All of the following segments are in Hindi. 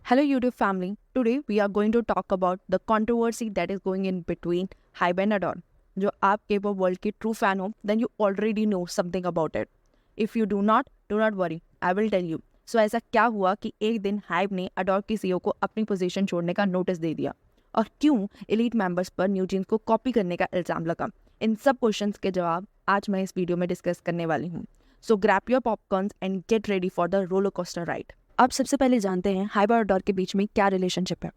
Hello YouTube family. Today we are going to talk about the controversy that is going in between Hybe and Adore. जो आप K-pop world के true fan हो, then you already know something about it. If you do not worry. I will tell you. So ऐसा क्या हुआ कि एक दिन Hybe ने Adore की CEO को अपनी पोजीशन छोड़ने का नोटिस दे दिया और क्यों एलीट मेंबर्स पर न्यू जीन्स को कॉपी करने का इल्जाम लगा। इन सब क्वेश्चंस के जवाब आज मैं इस वीडियो में डिस्कस करने वाली हूँ। सो grab your popcorns and get ready for the roller coaster ride. अब सबसे पहले जानते हैं हाइब और अडोर के बीच में क्या रिलेशनशिप है।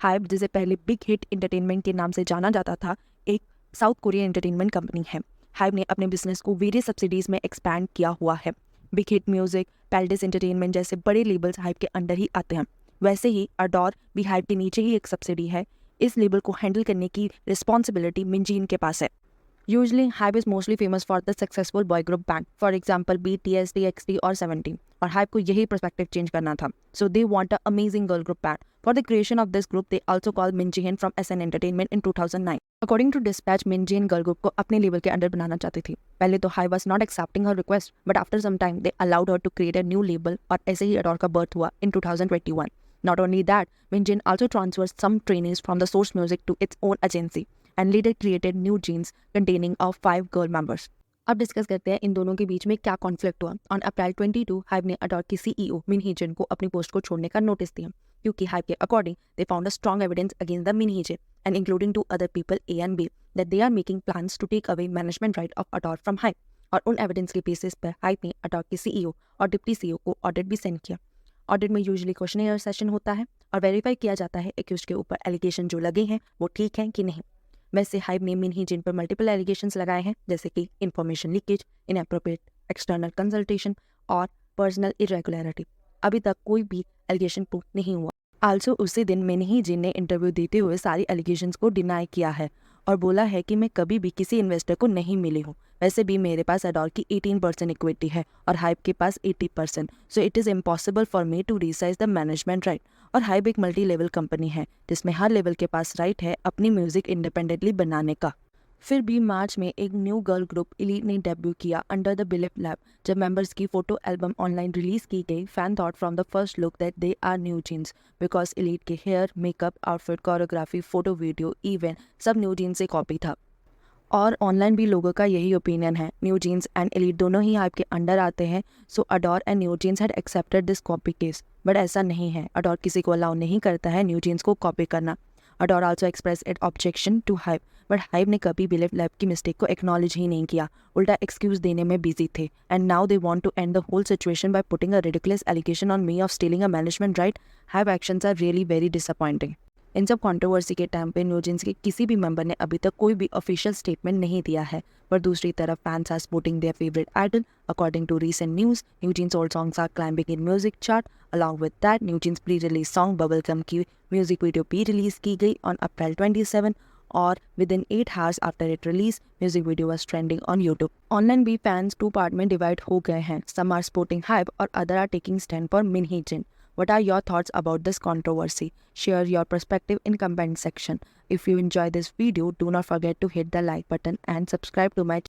हाइब, जिसे पहले बिग हिट एंटरटेनमेंट के नाम से जाना जाता था, एक साउथ कोरियन एंटरटेनमेंट कंपनी है। हाइब ने अपने बिजनेस को वेरियस सब्सिडीज में एक्सपैंड किया हुआ है। बिग हिट म्यूजिक, पैलडिस एंटरटेनमेंट जैसे बड़े लेबल्स हाइब के अंडर ही आते हैं। वैसे ही अडोर भी हाइब के नीचे ही एक सब्सिडी है। इस लेबल को हैंडल करने की रिस्पॉन्सिबिलिटी मिनजीन के पास है। Usually, Hybe is mostly famous for the successful boy group band, for example BTS, TXT और 17. और Hybe को यही perspective change करना था. So they want an amazing girl group band. For the creation of this group, they also called Min Ji-hyun from SN Entertainment in 2009. According to Dispatch, Min Ji-hyun girl group को अपने लेवल के अंडर बनाना चाहती थी। पहले तो Hybe was not accepting her request, but after some time they allowed her to create a new label और ऐसे ही Adore का birth हुआ in 2021. Not only that, Min Ji-hyun also transferred some trainees from the Source Music to its own agency and later created new jeans containing of 5 girl members. अब डिस्कस करते हैं इन दोनों के बीच में क्या कॉन्फ्लिक्ट हुआ। ऑन अप्रैल 22, हाइब ने अडोर की सीईओ मिन हीजिन को अपनी पोस्ट को छोड़ने का नोटिस दिया क्योंकि हाइब के according they found a strong evidence against the मिन हीजिन and including 2 other people A and B that they are making plans to take away management right of adore from HYBE. और उन एविडेंस के बेसिस पर हाइब ने अडोर के सीईओ और डिप्टी सीईओ को ऑडिट भी सेंड किया। ऑडिट में यूजुअली क्वेश्चनियर सेशन होता है और वेरीफाई किया जाता है एक्यूज के ऊपर एलिगेशन जो लगे हैं वो ठीक हैं कि नहीं। वैसे हाइब ने मिन हीजिन पर मल्टीपल एलिगेशंस लगाए हैं, जैसे कि information leakage, inappropriate external consultation और पर्सनल इरेगुलरिटी। अभी तक कोई भी एलिगेशन प्रूफ नहीं हुआ। आल्सो उसी दिन मिन हीजिन ने इंटरव्यू देते हुए सारी एलिगेशंस को डिनाई किया है और बोला है कि मैं कभी भी किसी इन्वेस्टर को नहीं मिली हूँ। वैसे भी मेरे पास अडोर की 18% इक्विटी है और हाइब के पास 80%, so it is impossible for me to resize the management right. और हाइब एक मल्टी लेवल कंपनी है जिसमें हर लेवल के पास राइट है अपनी म्यूजिक इंडिपेंडेंटली बनाने का। फिर भी मार्च में एक न्यू गर्ल ग्रुप इलीट ने डेब्यू किया अंडर द बिलीफ लैब। जब मेंबर्स की फोटो एल्बम ऑनलाइन रिलीज की गई, fan thought from the first look that they are NewJeans because ILLIT के hair, makeup, outfit, choreography, photo, video, event सब न्यू जीन्स से कॉपी था। और ऑनलाइन भी लोगों का यही ओपिनियन है। न्यू जीन्स एंड एलीट दोनों ही हाइब के अंडर आते हैं, so ADOR and NewJeans had accepted this copy case. But ऐसा नहीं है, अडोर किसी को अलाउ नहीं करता है न्यू जीन्स को कॉपी करना। ADOR also express it objection to HYBE, but HYBE ने कभी बिलीफ लैब की मिस्टेक को एक्नॉलेज ही नहीं किया, उल्टा एक्सक्यूज देने में बिजी थे। And now they want to end the whole situation by putting a ridiculous allegation on me of stealing a management right. HYBE actions are really very disappointing. इन सब कंट्रोवर्सी के टाइम पे न्यू जीन्स के किसी भी मेंबर ने अभी तक कोई भी ऑफिशियल स्टेटमेंट नहीं दिया है, पर दूसरी तरफ fans are supporting their favourite idol. According to recent news, NewJeans old songs are climbing in music chart. Along with that, NewJeans pre release song bubble gum की म्यूजिक वीडियो भी रिलीज की गई ऑन अप्रैल 27 और within 8 hours after it release music video was trending on YouTube. Online भी फैंस 2 पार्ट में डिवाइड हो गए हैं। सम आर सपोर्टिंग हाइब और other are taking stand for Min Heejin. What are your thoughts about this controversy? Share your perspective in comment section. If you enjoy this video, do not forget to hit the like button and subscribe to my channel.